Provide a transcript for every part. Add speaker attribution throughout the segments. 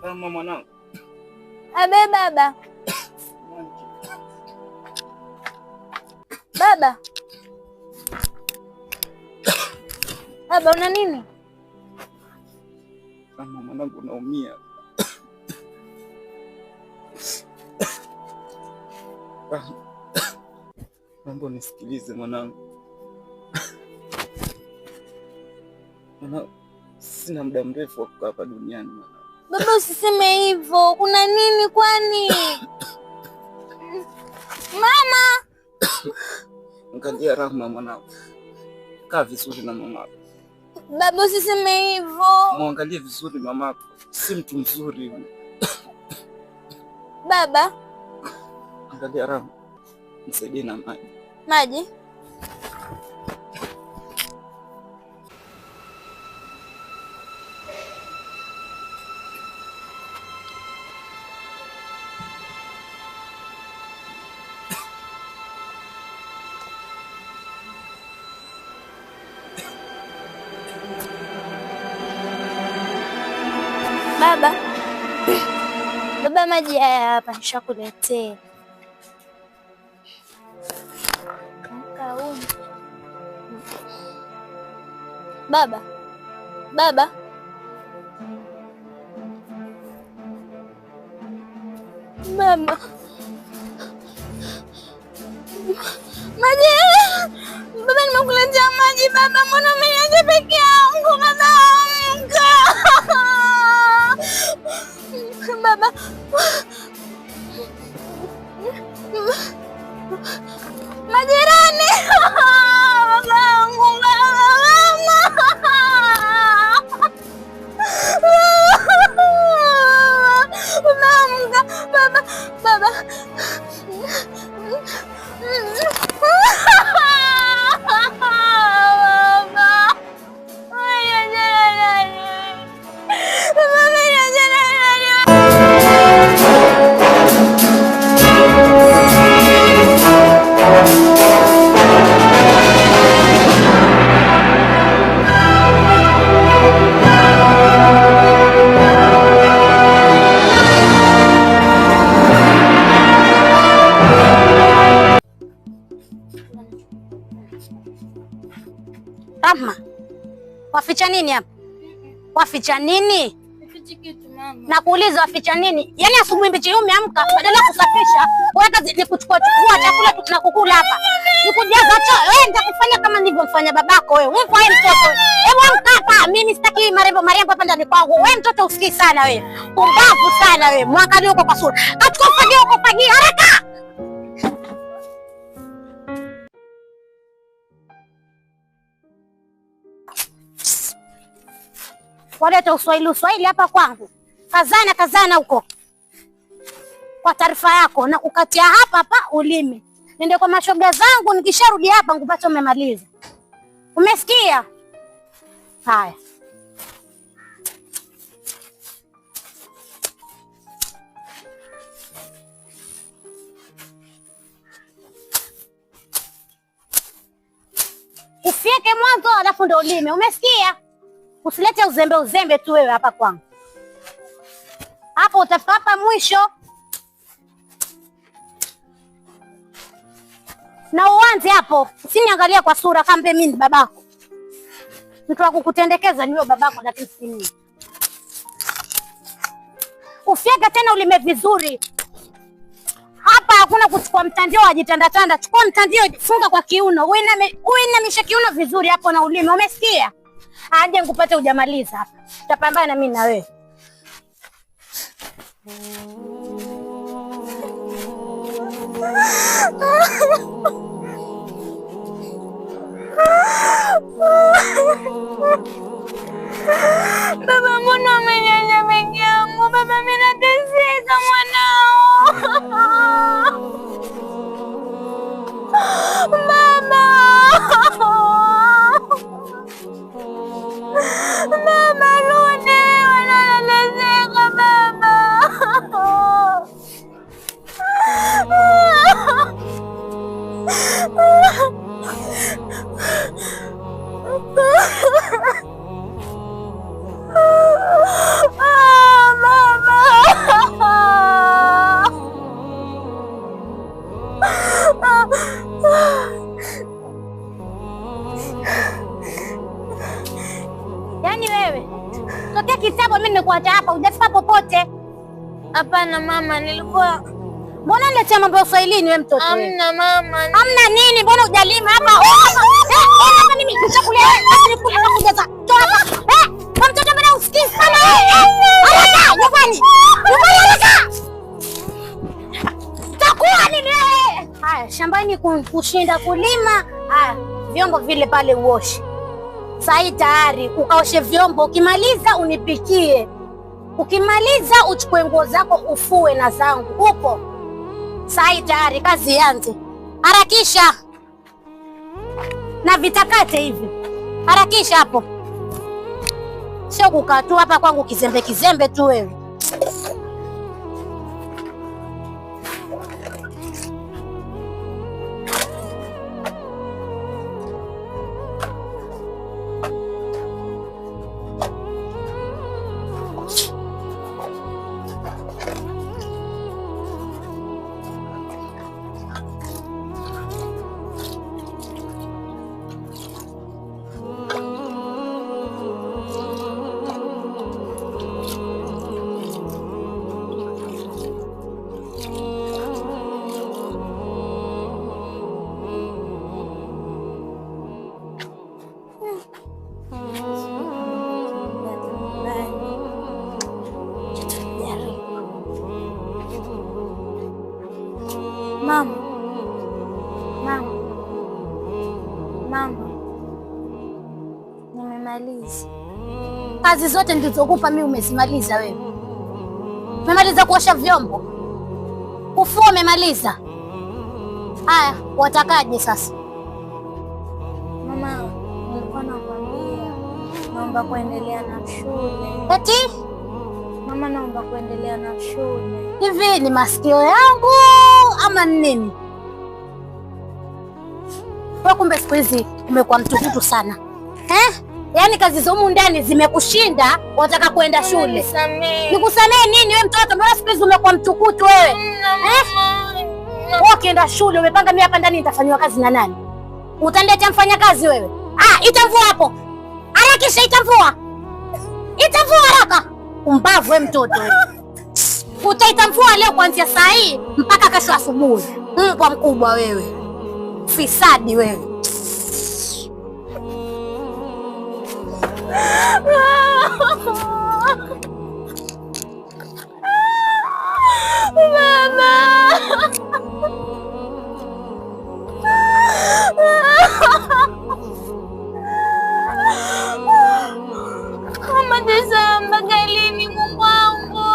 Speaker 1: Rama mwanangu.
Speaker 2: Abe baba. Baba. Baba una nini?
Speaker 1: Rama mwanangu, naumia. Mambo nisikilize mwanangu. Mwanangu, sina muda mrefu wa kukaa hapa duniani mwanangu.
Speaker 2: Baba usiseme hivyo. Kuna nini kwani? Mama.
Speaker 1: Angalia Rama mwanangu. Kaa vizuri na mamako.
Speaker 2: Baba usiseme hivyo.
Speaker 1: Muangalie vizuri mamako. Si mtu mzuri.
Speaker 2: Baba.
Speaker 1: Angalia Rama. Nisaidie na maji.
Speaker 2: Maji? Baba. Baba maji haya hapa nishakuletea. Baba. Baba. Mama. Maji. Baba nimekuletea maji baba, mbona umeniacha peke yangu baba? Amka. Baba. Majirani. Rahma, waficha nini hapa? Waficha nini?
Speaker 3: Nifiche kitu mama.
Speaker 2: Nakuuliza waficha nini? Yaani asubuhi mbichi umeamka badala ya kusafisha, weka nikuchukua chakula tunakukula hapa. Nikujaza choo. Wewe nitakufanya kama nilivyomfanya babako wewe. Wewe kwa mtoto. Hebu amka hapa. Mimi sitaki marembo hapa ndani kwangu. Wewe mtoto usikii sana wewe. Umbavu sana wewe. Mwangalie huko kwa sura. Kachukua fagio huko fagio haraka. Waleta uswahili hapa kwangu. Kazana huko. Kwa taarifa yako na kukatia hapa ulime. Nende kwa mashoga zangu, nikisharudi hapa ngupata umemaliza. Umesikia? Haya. Ufieke mwanzo alafu ndo ulime. Umesikia? Usilete uzembe tu wewe hapa kwangu. Hapo utafika hapa mwisho. Na uanze hapo. Usiniangalia kwa sura kambe mimi ni babako. Mtu wa kukutendekeza niwe babako lakini si mimi. Ufieke tena ulime vizuri. Hapa hakuna kuchukua mtandio wajitanda. Chukua mtandio funga kwa kiuno. Uinamisha kiuno vizuri hapo na ulime. Umesikia? Aje ngupate hujamaliza hapa. Tutapambana mimi na wewe. Baba, mbona umenyanya mengi yangu? Baba, mimi nateseka mwanao. Baba. Baba, rudi, wananiteseka baba. kitabu mimi nimekuacha hapa, hujafika popote.
Speaker 3: Hapana mama, nilikuwa
Speaker 2: mbona niletea mambo ya Uswahilini wewe mtoto?
Speaker 3: Hamna mama.
Speaker 2: Hamna nini? Mbona hujalima hapa? Hapa mimi nishakulia nikula na kujaza. Toa hapa. Kwa mtoto mbona usikii sana wewe? Haraka, nyumbani. Nyumbani haraka. Takuwa nini wewe? Haya, shambani kushinda kulima. Haya, vyombo vile pale uoshe. Sasa tayari ukaoshe vyombo, ukimaliza unipikie. Ukimaliza uchukue nguo zako ufue na zangu. Upo? Sasa tayari kazi ianze. Harakisha. Na vitakate hivi. Harakisha hapo. Sio kukaa tu hapa kwangu kizembe kizembe tu wewe.
Speaker 3: Mama. Mama. Nimemaliza.
Speaker 2: Kazi zote nilizokupa mimi umezimaliza wewe. Umemaliza kuosha vyombo. Kufua umemaliza. Haya, watakaje sasa?
Speaker 3: Mama, nilikuwa nakwambia naomba kuendelea na shule.
Speaker 2: Eti?
Speaker 3: Mama, naomba kuendelea na shule.
Speaker 2: Hivi ni masikio yangu ama nini? Kwa kumbe siku hizi umekuwa mtukutu sana. Yaani kazi za humu ndani zimekushinda, wataka kwenda shule. Nikusamee nini wewe mtoto? Mbona siku hizi umekuwa mtukutu wewe? Wewe ukienda shule umepanga mimi hapa ndani nitafanywa kazi na nani? Utaniletea mfanyakazi wewe? Itavua hapo. Harakisha itavua. Itavua haraka. Umbavu wewe mtoto wewe. Utaitamvua leo kuanzia saa hii mpaka kesho asubuhi. Mbwa mkubwa wewe. Fisadi wewe.
Speaker 3: Mama, tazama mpaka lini Mungu wangu?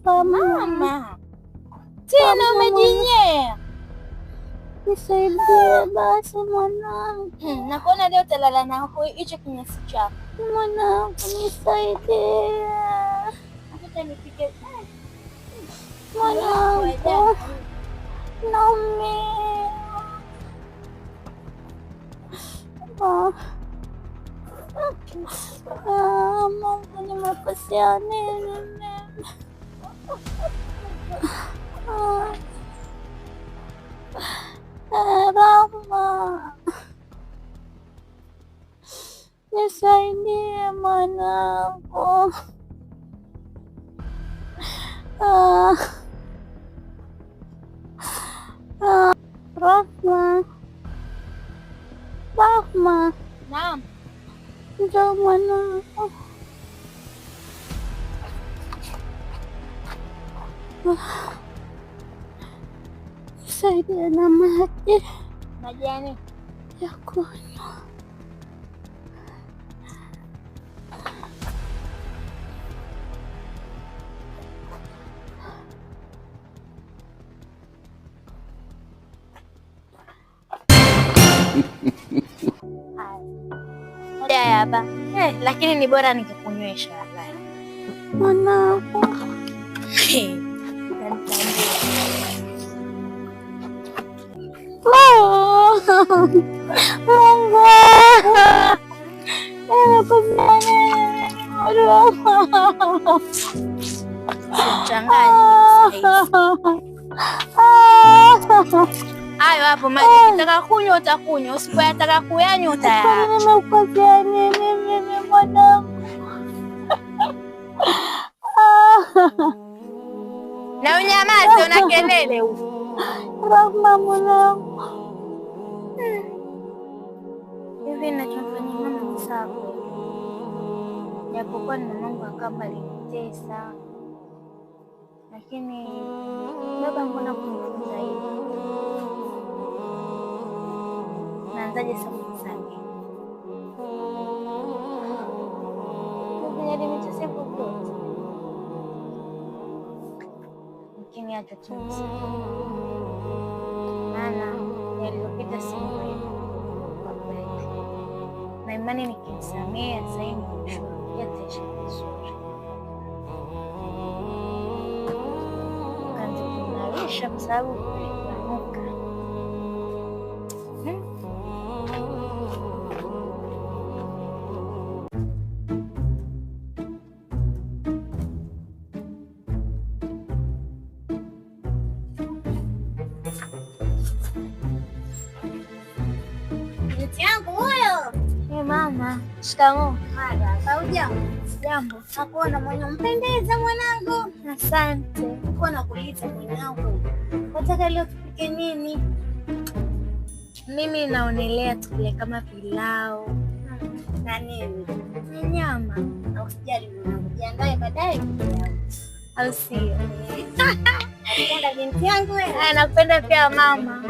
Speaker 3: Mama, tena umejinyea.
Speaker 2: Nisaidie basi mwanangu.
Speaker 3: Nakuona leo utalala na hicho kinyesi chako.
Speaker 2: Mwanangu nisaidie.
Speaker 3: Hata nipike.
Speaker 2: Mwanangu. Naumia. Mungu nimekosea nini? Rama, nisaidie mwanangu. Rahma.
Speaker 3: Naam.
Speaker 2: Njoo mwanangu. Nisaidie na maji.
Speaker 3: Majani
Speaker 2: ya kunywa.
Speaker 3: hapa lakini ni bora nikikunywesha. Mwanangu.
Speaker 2: Hayo hapo maji, ukitaka kunywa utakunywa, usipotaka kuyanywa utayaacha.
Speaker 3: Nimekukosea nini mimi mwanangu?
Speaker 2: Na unyamaze, una kelele huko.
Speaker 3: Rahma mwanangu. Hivi ninachofanya mama ni sawa kweli? Japokuwa ni mamangu akamba alinitesa, lakini baba mbona kunifunza hivi? Naanzaje sasa kumsamehe? Alinitesa popote, lakini hata tumsamehe, maana yaliyopita si muhimu kwa kweli, na imani nikimsamehe sasa hivi yataishi vizuri. Kaanza kuimarisha kwa sababu kulipanuka.
Speaker 2: Binti yangu huyo.
Speaker 3: Mama, shikamoo.
Speaker 2: Hujambo?
Speaker 3: Jambo.
Speaker 2: Nakuona mwenye mpendeza mwanangu.
Speaker 3: Asante.
Speaker 2: Nilikuwa nakuuliza mwanangu, wataka leo tupike nini?
Speaker 3: Mimi naonelea tukule kama pilau
Speaker 2: Na nini?
Speaker 3: na nyama,
Speaker 2: Na usijali mwanangu, jiandae baadaye kuja.
Speaker 3: au sio?
Speaker 2: Nakupenda binti yangu wewe.
Speaker 3: Nakupenda pia mama.